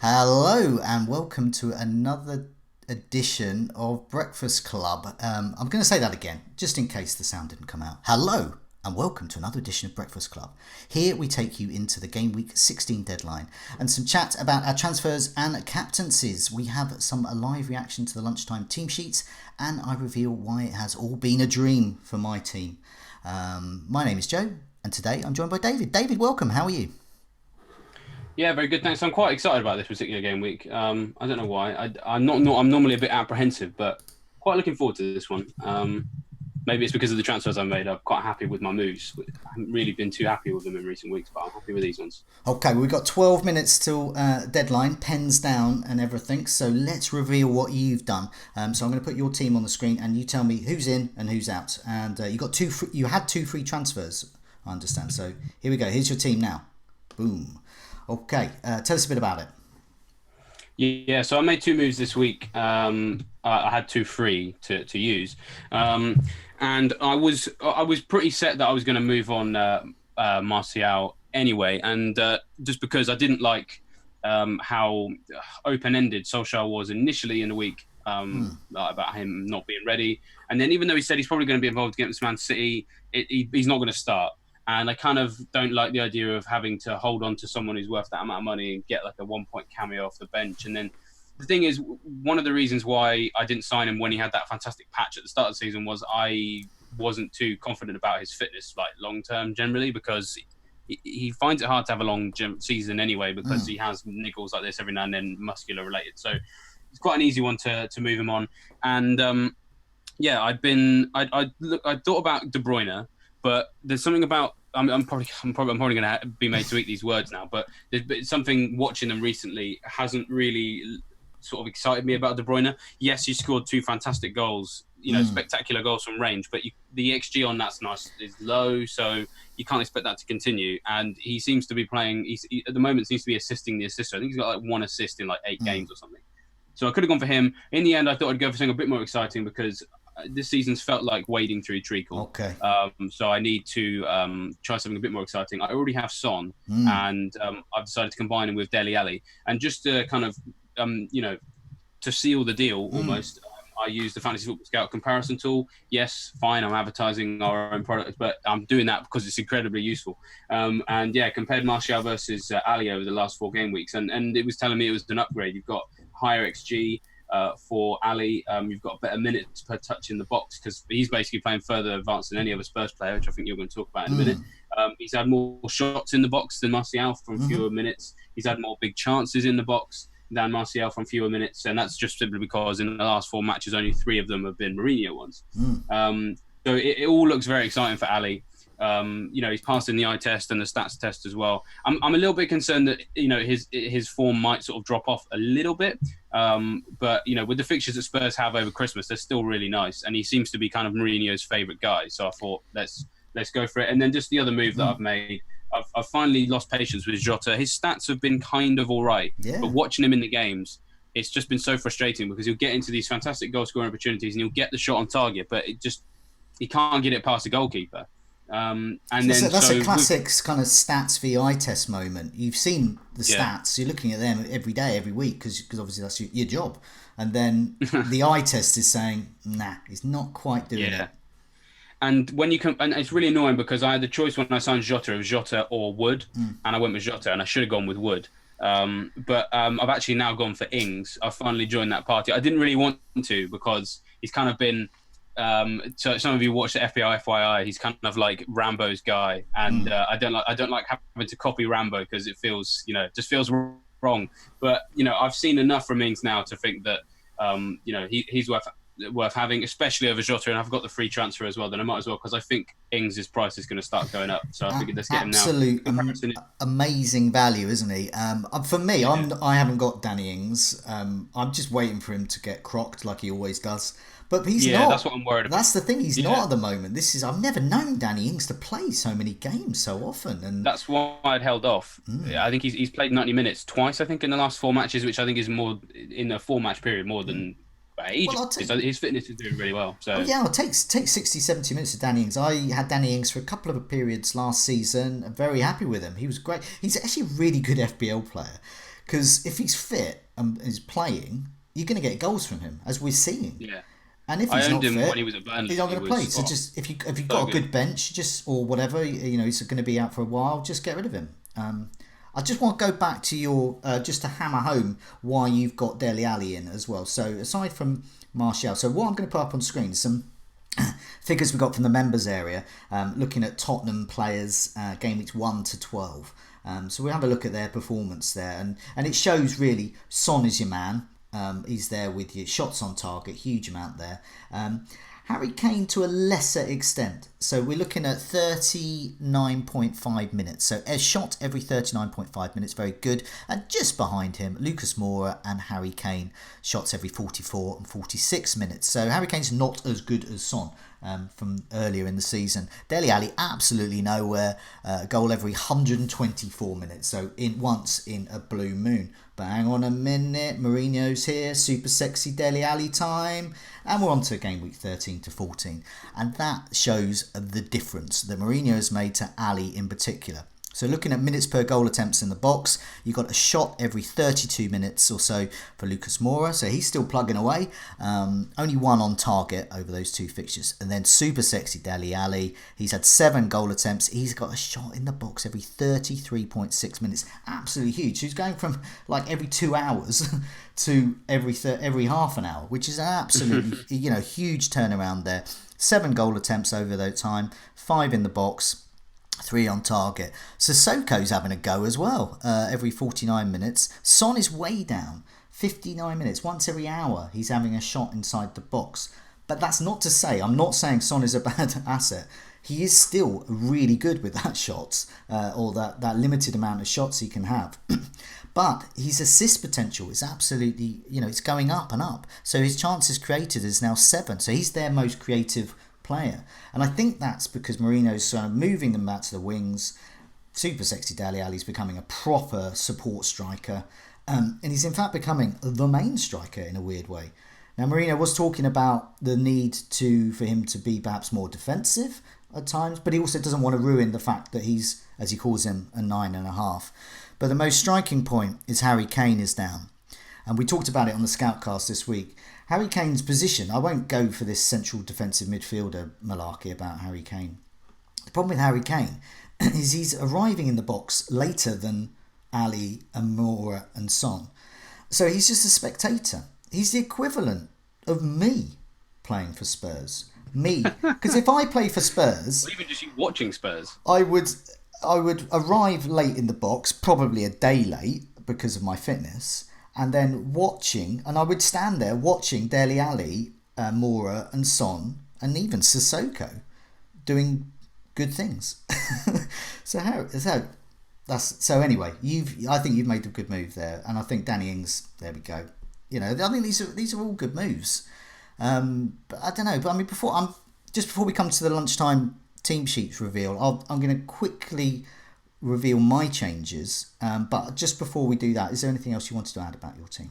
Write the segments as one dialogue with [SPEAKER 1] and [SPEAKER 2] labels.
[SPEAKER 1] Hello and welcome to another edition of Breakfast Club. I'm going to say that again, just in case the sound didn't come out. Hello and welcome to another edition of Breakfast Club. Here we take you into the Gameweek 16 deadline and some chat about our transfers and captaincies. We have some live reaction to the lunchtime team sheets, and I reveal why it has all been a dream for my team. My name is Joe, and today I'm joined by David. David, welcome. How are you?
[SPEAKER 2] Yeah, very good. Thanks. I'm quite excited about this particular game week. I don't know why. I'm normally a bit apprehensive, but quite looking forward to this one. Maybe it's because of the transfers I made. I'm quite happy with my moves. I haven't really been too happy with them in recent weeks, but I'm happy with these ones.
[SPEAKER 1] Okay, well, we've got 12 minutes till deadline, pens down and everything. So let's reveal what you've done. So I'm going to put your team on the screen, and you tell me who's in and who's out. And you had two free transfers, I understand. So here we go. Here's your team now. Boom. Okay, tell us a bit about it.
[SPEAKER 2] Yeah, so I made two moves this week. I had two free to use, and I was pretty set that I was going to move on Martial anyway, and just because I didn't like how open-ended Solskjaer was initially in the week about him not being ready, and then even though he said he's probably going to be involved against Man City, he's not going to start. And I kind of don't like the idea of having to hold on to someone who's worth that amount of money and get like a 1 point cameo off the bench. And then the thing is, one of the reasons why I didn't sign him when he had that fantastic patch at the start of the season was I wasn't too confident about his fitness, like long term generally, because he finds it hard to have a long season anyway, because he has niggles like this every now and then, muscular related. So it's quite an easy one to move him on. And yeah, I thought about De Bruyne. But there's something about I'm probably going to be made to eat these words now. But there's something watching them recently hasn't really sort of excited me about De Bruyne. Yes, he scored two fantastic goals, spectacular goals from range. But the XG on that's nice is low, so you can't expect that to continue. And he seems to be playing. He at the moment seems to be assisting the assister. I think he's got like one assist in like 8 games or something. So I could have gone for him. In the end, I thought I'd go for something a bit more exciting because this season's felt like wading through treacle.
[SPEAKER 1] Okay.
[SPEAKER 2] So I need to try something a bit more exciting. I already have Son, and I've decided to combine him with Dele Alli. And just to kind of, to seal the deal almost, I use the Fantasy Football Scout comparison tool. Yes, fine, I'm advertising our own product, but I'm doing that because it's incredibly useful. And yeah, compared Martial versus Alli over the last 4 game weeks, and it was telling me it was an upgrade. You've got higher XG, for Alli, you've got better minutes per touch in the box because he's basically playing further advanced than any other Spurs player, which I think you're going to talk about in a minute. He's had more shots in the box than Martial from fewer minutes. He's had more big chances in the box than Martial from fewer minutes, and that's just simply because in the last 4 matches, only 3 of them have been Mourinho ones. So it all looks very exciting for Alli. He's passing the eye test and the stats test as well. I'm a little bit concerned that his form might sort of drop off a little bit, but with the fixtures that Spurs have over Christmas, they're still really nice, and he seems to be kind of Mourinho's favourite guy. So I thought let's go for it. And then just the other move that I've made, I've finally lost patience with Jota. His stats have been kind of all right, but watching him in the games, it's just been so frustrating because he'll get into these fantastic goal scoring opportunities and he'll get the shot on target, but he can't get it past the goalkeeper.
[SPEAKER 1] That's a classic kind of stats v eye test moment. You've seen the stats, you're looking at them every day, every week, because obviously that's your job. And then the eye test is saying, nah, he's not quite doing it.
[SPEAKER 2] And when and it's really annoying because I had the choice when I signed Jota of Jota or Wood, and I went with Jota, and I should have gone with Wood. But I've actually now gone for Ings. I've finally joined that party. I didn't really want to because he's kind of been. So some of you watch the FPL FYI. He's kind of like Rambo's guy, and I don't like having to copy Rambo because it feels just feels wrong. But I've seen enough from Ings now to think that he's worth having, especially over Jota, and I've got the free transfer as well. Then I might as well because I think Ings' price is going to start going up. So I figured let's get him now.
[SPEAKER 1] Absolute amazing value, isn't he? For me, I haven't got Danny Ings. I'm just waiting for him to get crocked like he always does. But he's not.
[SPEAKER 2] That's what I'm worried about.
[SPEAKER 1] That's the thing. He's not at the moment. I've never known Danny Ings to play so many games so often, and
[SPEAKER 2] that's why I'd held off. I think he's played 90 minutes twice. I think in the last 4 matches, which I think is more in a 4-match period more than ages. Well, his fitness is doing really well. So
[SPEAKER 1] I'll take 60, 70 minutes of Danny Ings. I had Danny Ings for a couple of periods last season. I'm very happy with him. He was great. He's actually a really good FPL player. Because if he's fit and is playing, you're going to get goals from him, as we're seeing.
[SPEAKER 2] Yeah.
[SPEAKER 1] And if
[SPEAKER 2] I
[SPEAKER 1] he's
[SPEAKER 2] owned
[SPEAKER 1] not
[SPEAKER 2] him
[SPEAKER 1] fit,
[SPEAKER 2] when he was at Burnley.
[SPEAKER 1] he's not
[SPEAKER 2] He
[SPEAKER 1] going to play.
[SPEAKER 2] was
[SPEAKER 1] So just if you've
[SPEAKER 2] so
[SPEAKER 1] got a
[SPEAKER 2] good.
[SPEAKER 1] good bench, just or whatever, he's going to be out for a while. Just get rid of him. I just want to go back to your just to hammer home why you've got Dele Alli in as well. So aside from Martial, so what I'm going to put up on screen is some figures we got from the members area, looking at Tottenham players, game weeks 1 to 12. So we'll have a look at their performance there, and it shows really Son is your man. He's there with you. Shots on target, huge amount there. Harry Kane to a lesser extent. So we're looking at 39.5 minutes. So a shot every 39.5 minutes, very good. And just behind him, Lucas Moura and Harry Kane, shots every 44 and 46 minutes. So Harry Kane's not as good as Son from earlier in the season. Dele Alli absolutely nowhere. Goal every 124 minutes. So once in a blue moon. But hang on a minute, Mourinho's here, super sexy Dele Alli time, and we're on to game week 13 to 14. And that shows the difference that Mourinho has made to Alli in particular. So looking at minutes per goal attempts in the box, you've got a shot every 32 minutes or so for Lucas Moura. So he's still plugging away. Only one on target over those two fixtures. And then super sexy Dele Alli. He's had 7 goal attempts. He's got a shot in the box every 33.6 minutes. Absolutely huge. So he's going from like every 2 hours to every half an hour, which is an absolutely huge turnaround there. 7 goal attempts over that time. 5 in the box. 3 on target. Sissoko's having a go as well, every 49 minutes. Son is way down, 59 minutes. Once every hour, he's having a shot inside the box. But that's not to say, I'm not saying Son is a bad asset. He is still really good with that shots, or that limited amount of shots he can have. But his assist potential is absolutely, it's going up and up. So his chances created is now 7. So he's their most creative player, and I think that's because Mourinho's sort of moving them back to the wings. Super sexy Dele Alli's becoming a proper support striker, and he's in fact becoming the main striker in a weird way. Now Mourinho was talking about the need for him to be perhaps more defensive at times, but he also doesn't want to ruin the fact that he's, as he calls him, a 9.5. But the most striking point is Harry Kane is down, and we talked about it on the Scoutcast this week. Harry Kane's position, I won't go for this central defensive midfielder malarkey about Harry Kane. The problem with Harry Kane is he's arriving in the box later than Alli and Moura and Son. So he's just a spectator. He's the equivalent of me playing for Spurs. Me. Because if I play for Spurs...
[SPEAKER 2] Or even just you watching Spurs.
[SPEAKER 1] I would arrive late in the box, probably a day late because of my fitness... And then I would stand there watching Dele Alli, Moura and Son, and even Sissoko doing good things. So anyway, I think you've made a good move there, and I think Danny Ings, there we go. I think these are all good moves. But I don't know. But I mean, before we come to the lunchtime team sheets reveal, I'm going to quickly reveal my changes, but just before we do that, is there anything else you wanted to add about your team?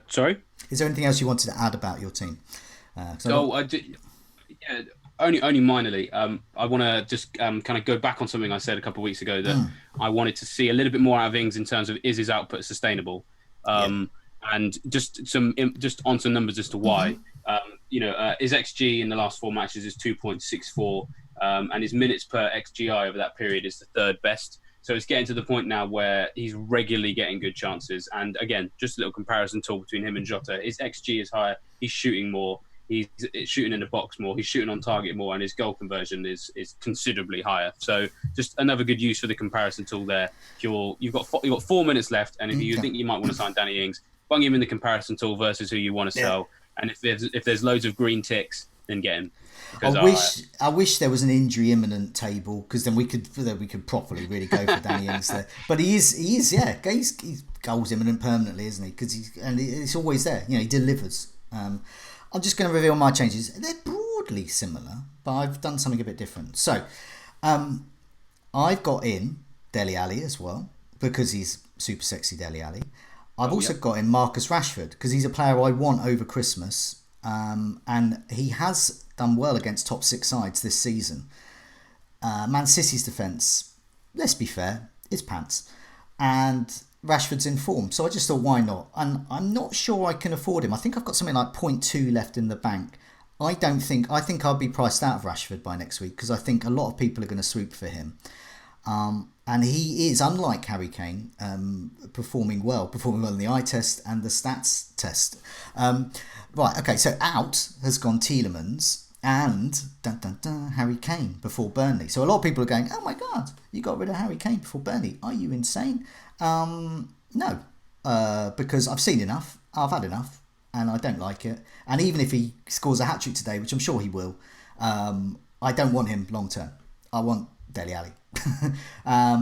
[SPEAKER 2] Sorry?
[SPEAKER 1] Is there anything else you wanted to add about your team?
[SPEAKER 2] I did. Yeah, only minorly. I want to just kind of go back on something I said a couple of weeks ago that I wanted to see a little bit more out of Ings in terms of is his output sustainable, and just on some numbers as to why. His XG in the last 4 matches is 2.64. And his minutes per XGI over that period is the 3rd best. So it's getting to the point now where he's regularly getting good chances. And again, just a little comparison tool between him and Jota. His XG is higher. He's shooting more. He's shooting in the box more. He's shooting on target more. And his goal conversion is considerably higher. So just another good use for the comparison tool there. You've got 4 minutes left. And if you think you might want to sign Danny Ings, bung him in the comparison tool versus who you want to sell. And if there's loads of green ticks, then get him.
[SPEAKER 1] I wish there was an injury imminent table, because then we could properly really go for Danny Ings there. But he's goals imminent permanently, isn't he? Because it's always there. He delivers. I'm just going to reveal my changes. They're broadly similar, but I've done something a bit different. So, I've got in Dele Alli as well, because he's super sexy Dele Alli. I've also got in Marcus Rashford, because he's a player I want over Christmas. And he has done well against top 6 sides this season. Man City's defence, let's be fair, is pants. And Rashford's in form. So I just thought, why not? And I'm not sure I can afford him. I think I've got something like 0.2 left in the bank. I think I'll be priced out of Rashford by next week because I think a lot of people are going to swoop for him. And he is, unlike Harry Kane, performing well in the eye test and the stats test. Right, okay, so out has gone Tielemans and Harry Kane before Burnley. So a lot of people are going, oh my God, you got rid of Harry Kane before Burnley. Are you insane? No, because I've seen enough. I've had enough and I don't like it. And even if he scores a hat-trick today, which I'm sure he will, I don't want him long term. I want Dele Alli.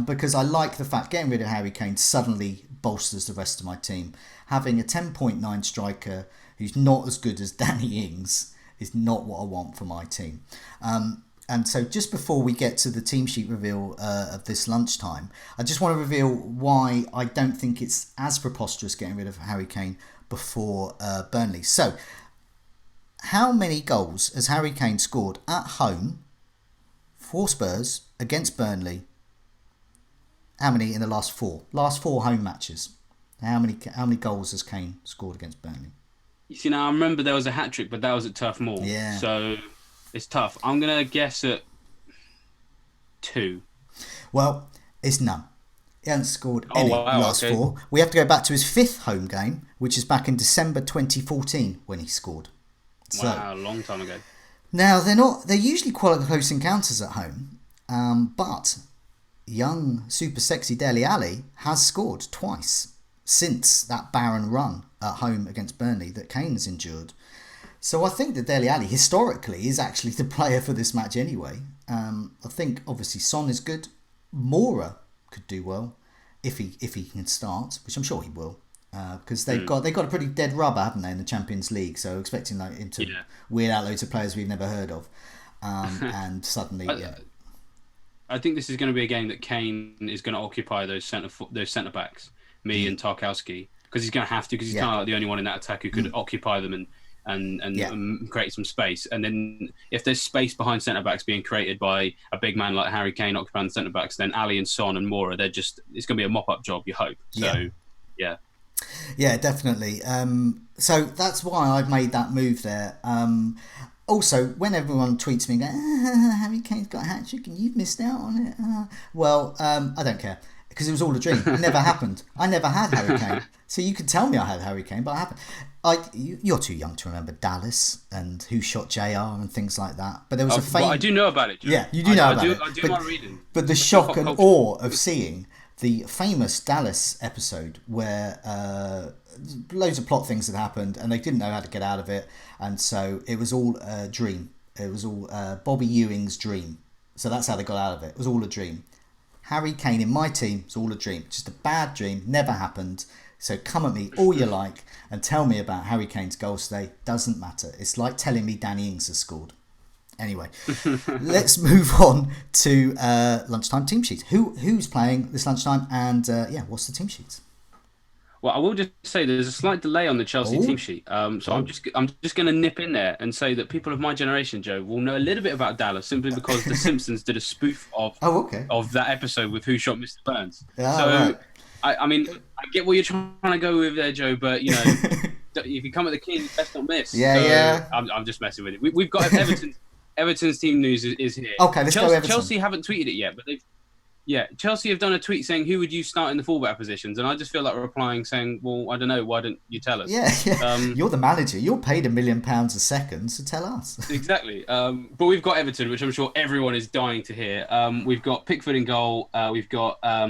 [SPEAKER 1] Because I like the fact getting rid of Harry Kane suddenly bolsters the rest of my team. Having a 10.9 striker who's not as good as Danny Ings is not what I want for my team. And so just before we get to the team sheet reveal of this lunchtime, I just want to reveal why I don't think it's as preposterous getting rid of Harry Kane before Burnley. So how many goals has Harry Kane scored at home for Spurs against Burnley? How many in the last four home matches? How many goals has Kane scored against Burnley?
[SPEAKER 2] You see, now I remember there was a hat trick, but that was at Turf Moor.
[SPEAKER 1] Yeah.
[SPEAKER 2] So it's tough. I'm gonna guess at 2.
[SPEAKER 1] Well, it's none. He hasn't scored any last 4. We have to go back to his 5th home game, which is back in December 2014 when he scored.
[SPEAKER 2] Wow, a long time ago.
[SPEAKER 1] Now they're usually quite close encounters at home, but young super sexy Dele Alli has scored twice since that barren run at home against Burnley that Kane has endured. So I think that Dele Alli historically is actually the player for this match anyway. I think obviously Son is good. Moura could do well if he can start, which I'm sure he will. Because they've got a pretty dead rubber, haven't they, in the Champions League? So expecting him to weird out loads of players we've never heard of, and suddenly,
[SPEAKER 2] I think this is going to be a game that Kane is going to occupy those centre backs, and Tarkowski, because he's going to have to, because he's kind of like the only one in that attack who could occupy them and create some space. And then if there's space behind centre backs being created by a big man like Harry Kane occupying the centre backs, then Alli and Son and Moura, it's going to be a mop up job, you hope. So
[SPEAKER 1] yeah, definitely. So that's why I've made that move there. Also, when everyone tweets me going, Harry Kane's got a hat-trick and you've missed out on it. I don't care, because it was all a dream. It never happened. I never had Harry Kane. So you could tell me I had Harry Kane, but I haven't. You're too young to remember Dallas and Who Shot JR and things like that. But there was a famous...
[SPEAKER 2] Well, I do know about it, Joe.
[SPEAKER 1] Yeah, you do know about it.
[SPEAKER 2] I do my reading.
[SPEAKER 1] But the shock and awe of seeing the famous Dallas episode where loads of plot things had happened and they didn't know how to get out of it, and so it was all a dream. It was all Bobby Ewing's dream. So that's how they got out of it. It was all a dream. Harry Kane in my team was all a dream. Just a bad dream, never happened. So come at me all you like and tell me about Harry Kane's goals today. Doesn't matter. It's like telling me Danny Ings has scored. Anyway, let's move on to lunchtime team sheets. Who's playing this lunchtime, and what's the team sheets?
[SPEAKER 2] Well, I will just say there's a slight delay on the Chelsea team sheet. So I'm just going to nip in there and say that people of my generation, Joe, will know a little bit about Dallas simply because The Simpsons did a spoof of that episode with Who Shot Mr. Burns. Right. I mean, I get what you're trying to go with there, Joe, but you know, if you come at the king, best not miss. I'm just messing with it. We've got Everton's team news is here.
[SPEAKER 1] Okay, let's go Everton.
[SPEAKER 2] Chelsea haven't tweeted it yet, but Chelsea have done a tweet saying, who would you start in the fullback positions? And I just feel like replying saying, well, I don't know, why don't you tell us?
[SPEAKER 1] Yeah. You're the manager. You're paid £1 million a second, so tell us.
[SPEAKER 2] Exactly. But we've got Everton, which I'm sure everyone is dying to hear. We've got Pickford in goal. We've got, I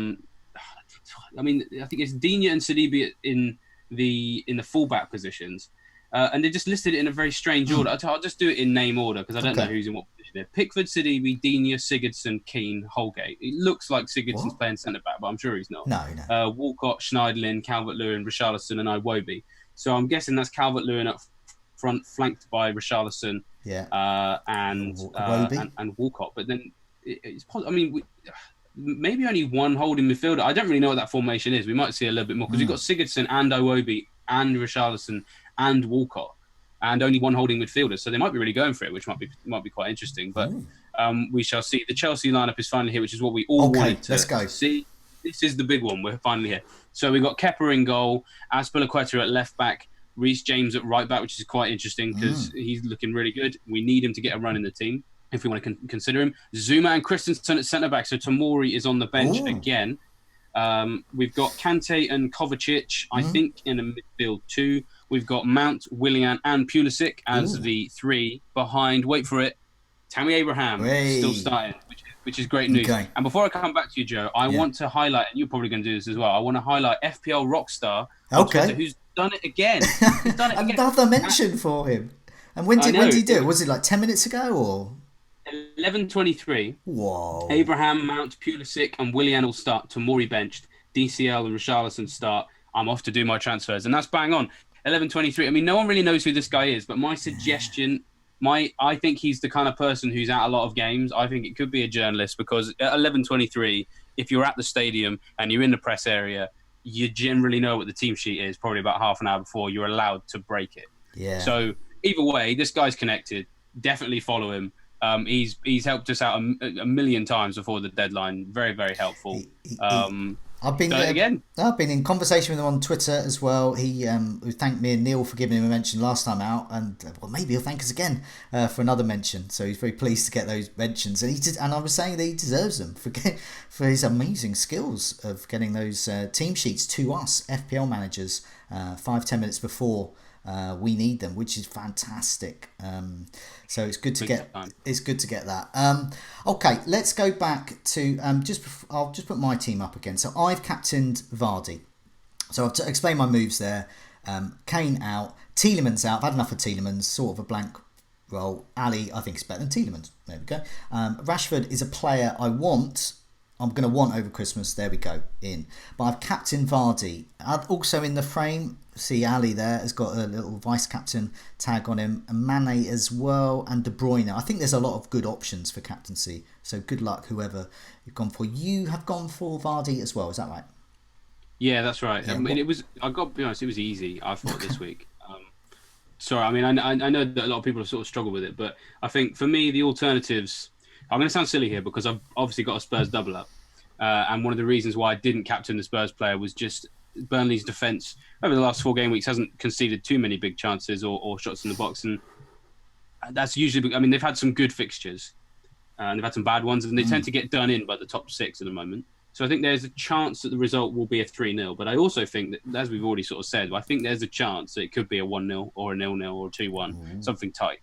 [SPEAKER 2] think it's Digne and Sidibe in the fullback positions. And they just listed it in a very strange order. I'll just do it in name order because I don't know who's in what position there. Pickford, Sidibe, Digne, Sigurdsson, Keane, Holgate. It looks like Sigurdsson's playing centre-back, but I'm sure he's not.
[SPEAKER 1] No.
[SPEAKER 2] Walcott, Schneiderlin, Calvert-Lewin, Richarlison and Iwobi. So I'm guessing that's Calvert-Lewin up front, flanked by Richarlison and Walcott. But then it's possible. Maybe only one holding midfielder. I don't really know what that formation is. We might see a little bit more because we've got Sigurdsson and Iwobi and Richarlison and Walcott, and only one holding midfielder. So they might be really going for it, which might be quite interesting. But we shall see. The Chelsea lineup is finally here, which is what we all wanted to see. this is the big one. We're finally here. So we've got Kepa in goal, Azpilicueta at left back, Reece James at right back, which is quite interesting because he's looking really good. We need him to get a run in the team if we want to consider him. Zuma and Christensen at centre back. So Tomori is on the bench again. We've got Kante and Kovacic, I think, in the midfield too. We've got Mount, Willian, and Pulisic as the three behind. Wait for it. Tammy Abraham still starting, which is great news.
[SPEAKER 1] Okay.
[SPEAKER 2] And before I come back to you, Joe, I want to highlight, and you're probably going to do this as well. I want to highlight FPL Rockstar, Twitter, who's done it again. He's done it again.
[SPEAKER 1] Another mention for him. And when did he do it? Was it like 10 minutes ago or?
[SPEAKER 2] 11:23.
[SPEAKER 1] Whoa.
[SPEAKER 2] Abraham, Mount, Pulisic, and Willian will start. Tomori benched. DCL and Richarlison start. I'm off to do my transfers, and that's bang on. 11:23. I mean, no one really knows who this guy is, but my suggestion, I think he's the kind of person who's at a lot of games. I think it could be a journalist because at 11:23, if you're at the stadium and you're in the press area, you generally know what the team sheet is. Probably about half an hour before you're allowed to break it.
[SPEAKER 1] Yeah.
[SPEAKER 2] So either way, this guy's connected. Definitely follow him. He's helped us out a million times before the deadline. Very, very helpful.
[SPEAKER 1] I've been in conversation with him on Twitter as well. He thanked me and Neil for giving him a mention last time out, and maybe he'll thank us again for another mention. So he's very pleased to get those mentions, and I was saying that he deserves them for his amazing skills of getting those team sheets to us FPL managers 5-10 minutes before we need them, which is fantastic. So it's good to get. It's good to get that. Okay, let's go back to I'll just put my team up again. So I've captained Vardy. So I've explained my moves there. Kane out, Tielemans out. I've had enough of Tielemans. Sort of a blank role. Alli, I think, is better than Tielemans. There we go. Rashford is a player I'm going to want over Christmas. There we go. In. But I've captained Vardy. I've also in the frame. See Alli there has got a little vice captain tag on him, and Mane as well, and De Bruyne. I think there's a lot of good options for captaincy. So good luck whoever you've gone for. You have gone for Vardy as well. Is that right?
[SPEAKER 2] Yeah, that's right.
[SPEAKER 1] Yeah,
[SPEAKER 2] I mean, I got to be honest, it was easy. I thought this week. Sorry, I mean, I know that a lot of people have sort of struggled with it, but I think for me the alternatives. I'm going to sound silly here because I've obviously got a Spurs double up, and one of the reasons why I didn't captain the Spurs player was just Burnley's defence over the last 4 game weeks hasn't conceded too many big chances or shots in the box, and that's usually. I mean, they've had some good fixtures, and they've had some bad ones, and they tend to get done in by the top 6 at the moment. So I think there's a chance that the result will be a 3-0. But I also think that, as we've already sort of said, I think there's a chance that it could be a 1-0 or a 0-0 or a 2-1, something tight.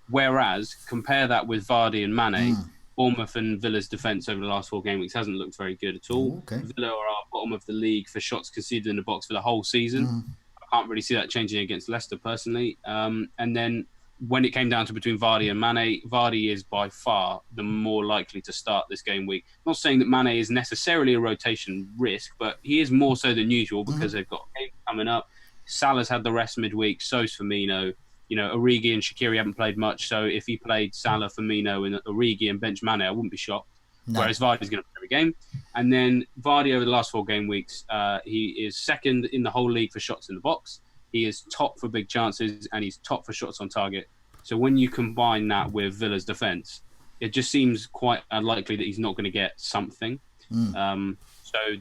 [SPEAKER 2] Whereas compare that with Vardy and Mane. Bournemouth and Villa's defence over the last 4 game weeks hasn't looked very good at all. Villa are bottom of the league for shots conceded in the box for the whole season. I can't really see that changing against Leicester personally. And then when it came down to between Vardy and Mane, Vardy is by far the more likely to start this game week. I'm not saying that Mane is necessarily a rotation risk, but he is more so than usual because they've got Kane coming up. Salah's had the rest midweek, so's Firmino. You know, Origi and Shaqiri haven't played much, so if he played Salah, Firmino, and Origi and bench Mane, I wouldn't be shocked. No. Whereas Vardy's going to play every game. And then Vardy over the last 4 game weeks, he is second in the whole league for shots in the box. He is top for big chances, and he's top for shots on target. So when you combine that with Villa's defence, it just seems quite unlikely that he's not going to get something. So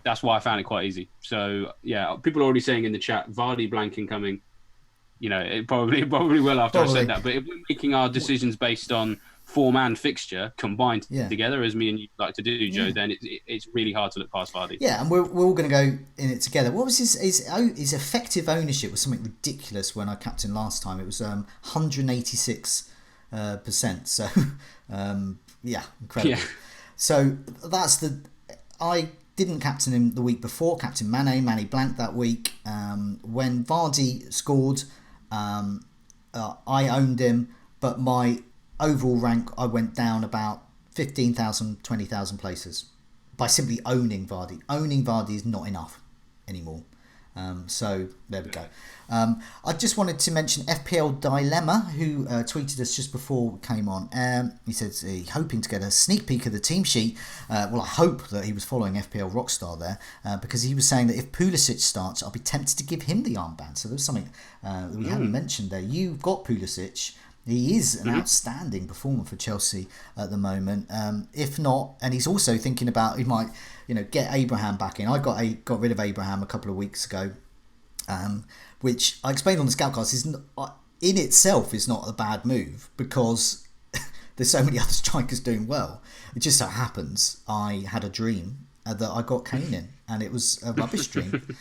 [SPEAKER 2] that's why I found it quite easy. So, yeah, people are already saying in the chat, Vardy blanking coming. You know, it probably will after I said that. But if we're making our decisions based on form-man fixture combined together, as me and you like to do, Joe, then it's really hard to look past Vardy.
[SPEAKER 1] Yeah, and we're all going to go in it together. What was his effective ownership was something ridiculous when I captained last time. It was 186%. So, incredible. Yeah. So that's I didn't captain him the week before. Captain Mane blanked that week. When Vardy scored, I owned him, but my overall rank, I went down about 15,000, 20,000 places by simply owning Vardy. Owning Vardy is not enough anymore. So there we go. I just wanted to mention FPL Dilemma, who tweeted us just before we came on. He said he's hoping to get a sneak peek of the team sheet. Well, I hope that he was following FPL Rockstar there, because he was saying that if Pulisic starts, I'll be tempted to give him the armband. So there's something that we haven't mentioned there. You've got Pulisic. He is an outstanding performer for Chelsea at the moment. If not, and he's also thinking about he might get Abraham back in. I got rid of Abraham a couple of weeks ago, which I explained on the Scoutcast is in itself is not a bad move because there's so many other strikers doing well. It just so happens I had a dream that I got Kane in, and it was a rubbish dream.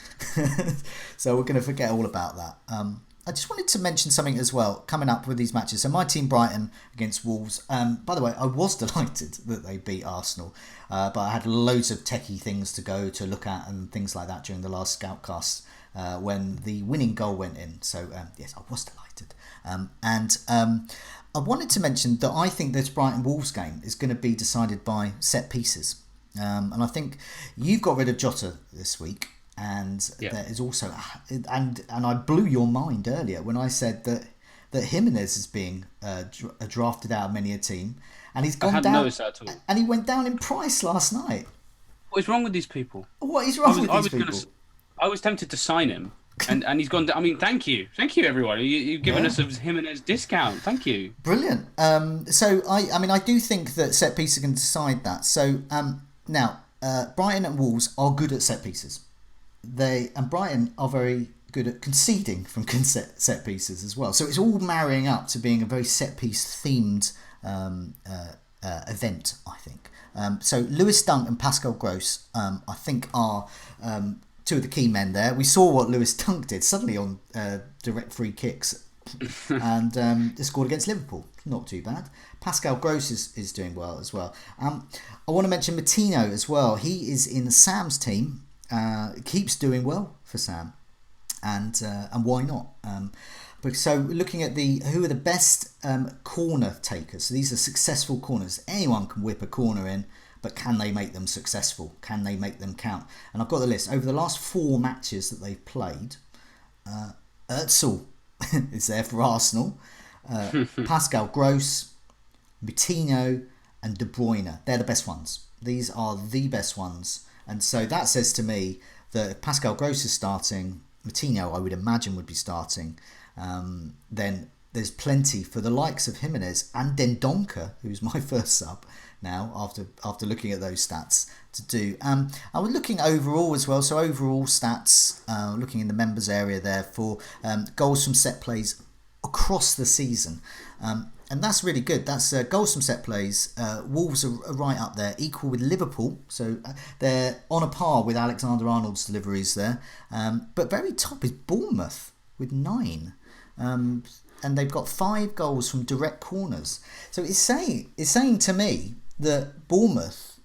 [SPEAKER 1] So we're going to forget all about that. I just wanted to mention something as well coming up with these matches. So my team Brighton against Wolves. By the way, I was delighted that they beat Arsenal, but I had loads of techie things to go to look at and things like that during the last Scoutcast when the winning goal went in. So yes, I was delighted. I wanted to mention that I think this Brighton Wolves game is going to be decided by set pieces. And I think you've got rid of Jota this week. And there is also, and I blew your mind earlier when I said that Jimenez is being drafted out of many a team, and he's gone down. Noticed that at all. And he went down in price last night.
[SPEAKER 2] What is wrong with these people?
[SPEAKER 1] What is wrong with these people?
[SPEAKER 2] I was tempted to sign him, and he's gone down. I mean, thank you everyone. You've given us a Jimenez discount. Thank you.
[SPEAKER 1] Brilliant. So I do think that set pieces can decide that. So now Brighton and Wolves are good at set pieces. Brighton are very good at conceding from set pieces as well. So it's all marrying up to being a very set piece themed event, I think. So Lewis Dunk and Pascal Gross, I think, are two of the key men there. We saw what Lewis Dunk did suddenly on direct free kicks and they scored against Liverpool. Not too bad. Pascal Gross is doing well as well. I want to mention Martino as well. He is in Sam's team. Keeps doing well for Sam, and why not? So looking at who are the best corner takers. So these are successful corners. Anyone can whip a corner in, but can they make them successful? Can they make them count? And I've got the list over the last 4 matches that they've played. Özil is there for Arsenal. Pascal Gross, Coutinho, and De Bruyne. They're the best ones. These are the best ones. And so that says to me that if Pascal Gross is starting, Coutinho I would imagine would be starting, then there's plenty for the likes of Jimenez and Dendoncker, who's my first sub now after looking at those stats to do. I was looking overall as well, so overall stats, looking in the members area there for goals from set plays across the season. And that's really good. That's goals from set plays. Wolves are right up there, equal with Liverpool. So they're on a par with Alexander-Arnold's deliveries there. But very top is Bournemouth with 9. And they've got 5 goals from direct corners. So it's saying to me that Bournemouth,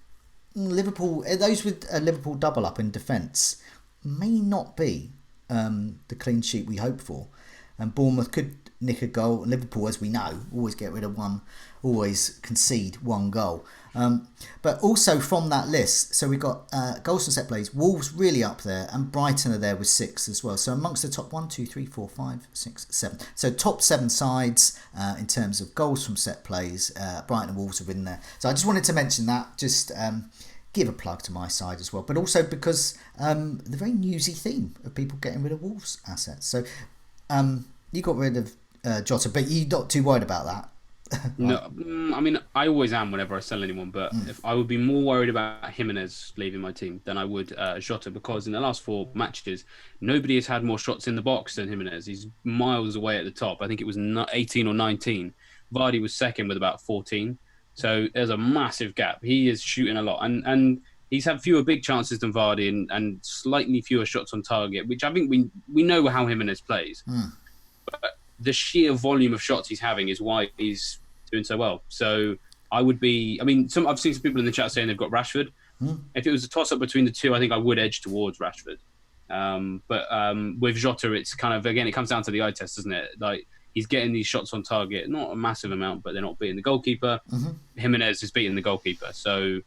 [SPEAKER 1] Liverpool, those with a Liverpool double up in defence may not be the clean sheet we hope for. And Bournemouth could nick a goal. Liverpool, as we know, always get rid of one, always concede 1 goal. But also from that list, so we've got goals and set plays, Wolves really up there, and Brighton are there with 6 as well. So amongst the top 1, 2, 3, 4, 5, 6, 7. So top 7 sides in terms of goals from set plays, Brighton and Wolves are in there. So I just wanted to mention that, just give a plug to my side as well. But also because the very newsy theme of people getting rid of Wolves assets. So you got rid of Jota, but you're not too worried about that.
[SPEAKER 2] No, I mean, I always am whenever I sell anyone, but if I would be more worried about Jimenez leaving my team than I would Jota, because in the last 4 matches, nobody has had more shots in the box than Jimenez. He's miles away at the top. I think it was 18 or 19. Vardy was second with about 14. So there's a massive gap. He is shooting a lot, and he's had fewer big chances than Vardy and slightly fewer shots on target, which I think we know how Jimenez plays. But the sheer volume of shots he's having is why he's doing so well. So I've seen some people in the chat saying they've got Rashford. If it was a toss-up between the two, I think I would edge towards Rashford. But with Jota, it's kind of, again, it comes down to the eye test, doesn't it? Like, he's getting these shots on target, not a massive amount, but they're not beating the goalkeeper. Jimenez is beating the goalkeeper. So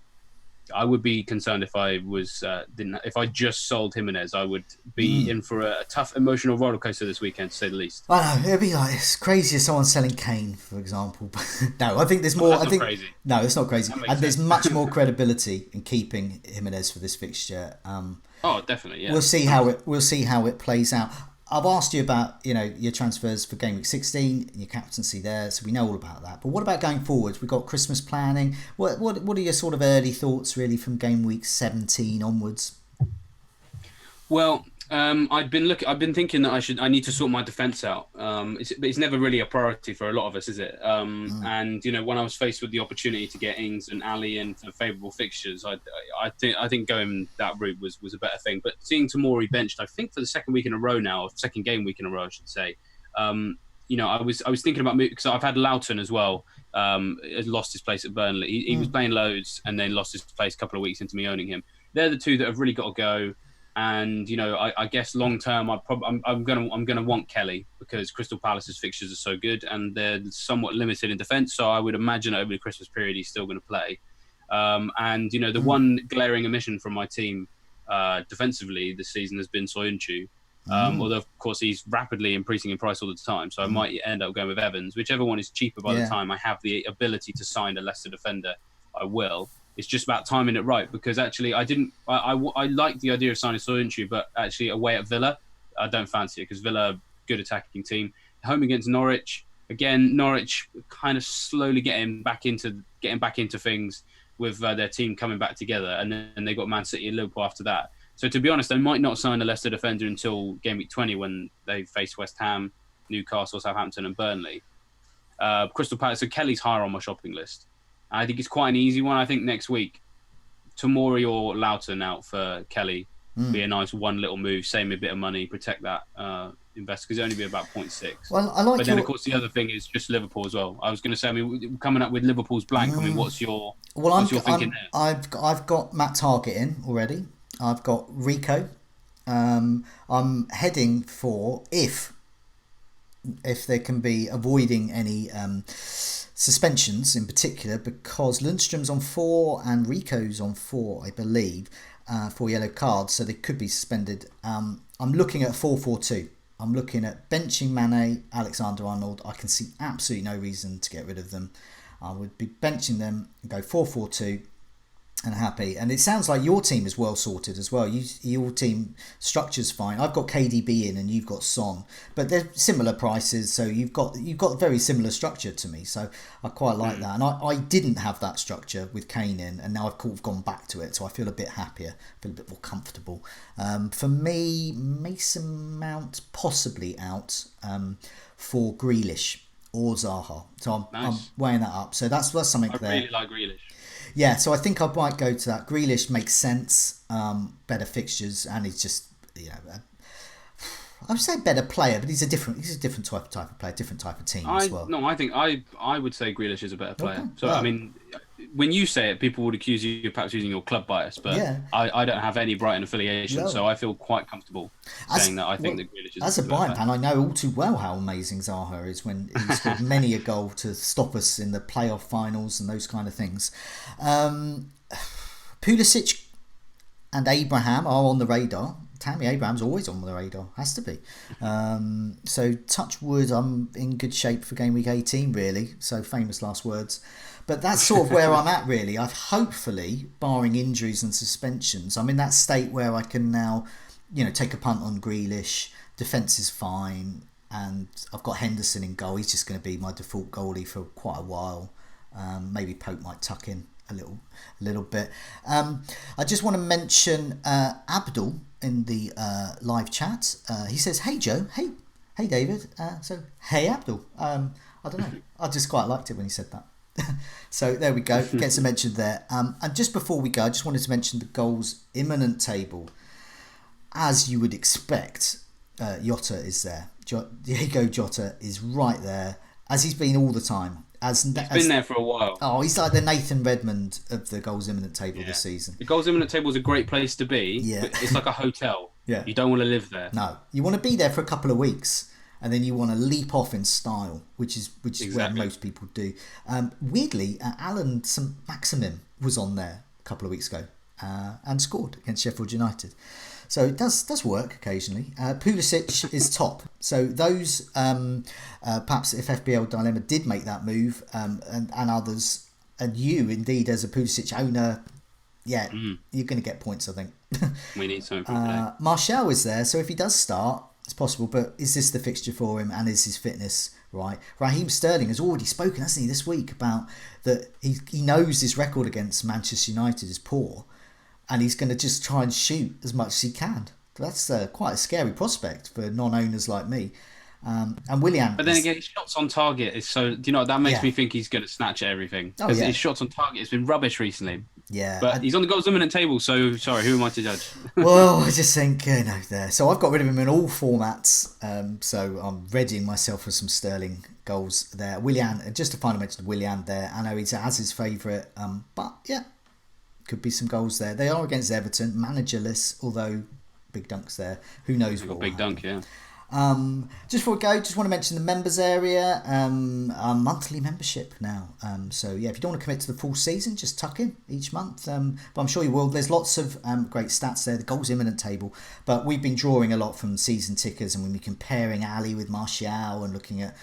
[SPEAKER 2] I would be concerned if I was if I just sold Jimenez. I would be in for a tough emotional rollercoaster this weekend, to say the least.
[SPEAKER 1] I know, it'd be like, it's crazy if someone's selling Kane, for example. No, I think there's more.
[SPEAKER 2] That's not crazy.
[SPEAKER 1] No, it's not crazy, and there's much more credibility in keeping Jimenez for this fixture.
[SPEAKER 2] Oh, definitely. Yeah.
[SPEAKER 1] We'll see how it plays out. I've asked you about, your transfers for Gameweek 16 and your captaincy there, so we know all about that. But what about going forwards? We've got Christmas planning. What are your sort of early thoughts really from Gameweek 17 onwards?
[SPEAKER 2] Well, I've been thinking that I need to sort my defense out. It's never really a priority for a lot of us, is it? And when I was faced with the opportunity to get Ings and Alli in for favourable fixtures, I think going that route was a better thing. But seeing Tomori benched, I think for the second week in a row now, or second game week in a row, I should say. I was thinking about moving because I've had Loughton as well. Has lost his place at Burnley. He was playing loads and then lost his place a couple of weeks into me owning him. They're the two that have really got to go. And I guess long term, I'm gonna want Kelly because Crystal Palace's fixtures are so good and they're somewhat limited in defence. So I would imagine over the Christmas period he's still going to play. The one glaring omission from my team defensively this season has been Soyuncu. Although of course he's rapidly increasing in price all the time, so I might end up going with Evans. Whichever one is cheaper by the time I have the ability to sign a Leicester defender, I will. It's just about timing it right because actually I like the idea of signing Soyuncu, but actually away at Villa, I don't fancy it because Villa are good attacking team. Home against Norwich, again, Norwich kind of slowly getting back into things with their team coming back together, and then they got Man City and Liverpool after that. So to be honest, they might not sign a Leicester defender until game week 20 when they face West Ham, Newcastle, Southampton, and Burnley. Crystal Palace. So Kelly's higher on my shopping list. I think it's quite an easy one. I think next week, Tomori or Loughton out for Kelly be a nice one little move. Save me a bit of money, protect that invest because it only be about 0.6.
[SPEAKER 1] Well, I like.
[SPEAKER 2] But then of course the other thing is just Liverpool as well. I was going to say, coming up with Liverpool's blank. What's your thinking there?
[SPEAKER 1] I've got Matt Target in already. I've got Rico. I'm heading for if there can be avoiding any suspensions in particular, because Lundstrom's on 4 and Rico's on 4, I believe, 4 yellow cards, so they could be suspended. I'm looking at 4-4-2. I'm looking at benching Mane, Alexander-Arnold. I can see absolutely no reason to get rid of them. I would be benching them and go 4-4-2 and happy. And it sounds like your team is well sorted as well. Your team structure's fine. I've got KDB in and you've got Son, but they're similar prices, so you've got very similar structure to me. So I quite like that. And I didn't have that structure with Kane in, and now I've gone back to it, so I feel a bit happier, feel a bit more comfortable. For me, Mason Mount possibly out for Grealish or Zaha. So I'm weighing that up. So that's something there.
[SPEAKER 2] I really like Grealish.
[SPEAKER 1] Yeah, so I think I might go to that. Grealish makes sense, better fixtures, and he's just, I would say better player, but he's a different type of player, different type of team as well.
[SPEAKER 2] No, I think I would say Grealish is a better player. Okay. So, I mean, when you say it, people would accuse you of perhaps using your club bias, but I don't have any Brighton affiliation, so I feel quite comfortable saying that I think that Grealish is
[SPEAKER 1] as a Brighton fan, I know all too well how amazing Zaha is when he scored many a goal to stop us in the playoff finals and those kind of things. Pulisic and Abraham are on the radar. Tammy Abraham's always on the radar, has to be. So touch wood, I'm in good shape for game week 18 really, so famous last words. But that's sort of where I'm at really. I've hopefully, barring injuries and suspensions, I'm in that state where I can now, take a punt on Grealish, defence is fine, and I've got Henderson in goal. He's just going to be my default goalie for quite a while. Maybe Pope might tuck in a little bit. I just want to mention Abdul in the live chat. He says, "Hey Joe, hey David." So hey Abdul. I don't know. I just quite liked it when he said that. So there we go. Gets a mention there. And just before we go, I just wanted to mention the goals imminent table. As you would expect, Jota is there. Diego Jota is right there, as he's been all the time. He's
[SPEAKER 2] been there for a while.
[SPEAKER 1] Oh, he's like the Nathan Redmond of the goals imminent table this season.
[SPEAKER 2] The goals imminent table is a great place to be. Yeah. But it's like a hotel. Yeah. You don't want to live there.
[SPEAKER 1] No. You want to be there for a couple of weeks, and then you want to leap off in style, which is where most people do. Weirdly, Alan St. Maximum was on there a couple of weeks ago and scored against Sheffield United. So it does work occasionally. Pulisic is top. So those, perhaps if FPL Dilemma did make that move, and others, and you indeed as a Pulisic owner, you're going to get points, I think.
[SPEAKER 2] We need something from today.
[SPEAKER 1] Martial is there, so if he does start, It's possible, but is this the fixture for him, and is his fitness right? Raheem Sterling has already spoken, hasn't he, this week about that he knows his record against Manchester United is poor, and he's going to just try and shoot as much as he can. That's quite a scary prospect for non-owners like me. And Willian.
[SPEAKER 2] But then again, his shots on target is so. Do you know that makes
[SPEAKER 1] Yeah.
[SPEAKER 2] me think he's going to snatch at everything
[SPEAKER 1] Oh,
[SPEAKER 2] because
[SPEAKER 1] yeah.
[SPEAKER 2] his shots on target has been rubbish recently.
[SPEAKER 1] Yeah,
[SPEAKER 2] But he's on the goals imminent table, so sorry, who am I to judge?
[SPEAKER 1] Well, I just think there. So I've got rid of him in all formats. So I'm readying myself for some Sterling goals there. Willian, just to finally mention Willian there. I know he's as his favourite, but yeah, could be some goals there. They are against Everton, managerless, although big dunks there. Who knows what?
[SPEAKER 2] Big dunk, yeah.
[SPEAKER 1] Just before we go, just want to mention the members area, our monthly membership now. So yeah, if you don't want to commit to the full season, just tuck in each month. But I'm sure you will. There's lots of great stats there. The goals imminent table, but we've been drawing a lot from season tickers, and when we're comparing Alli with Martial and looking at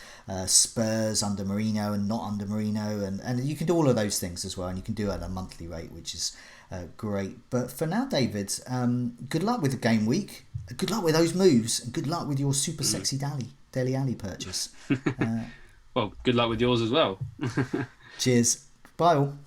[SPEAKER 1] Spurs under Mourinho and not under Mourinho, and you can do all of those things as well, and you can do it at a monthly rate, which is great. But for now, David, good luck with the game week. Good luck with those moves, and good luck with your super sexy Dele Alli purchase.
[SPEAKER 2] Well, good luck with yours as well.
[SPEAKER 1] Cheers. Bye all.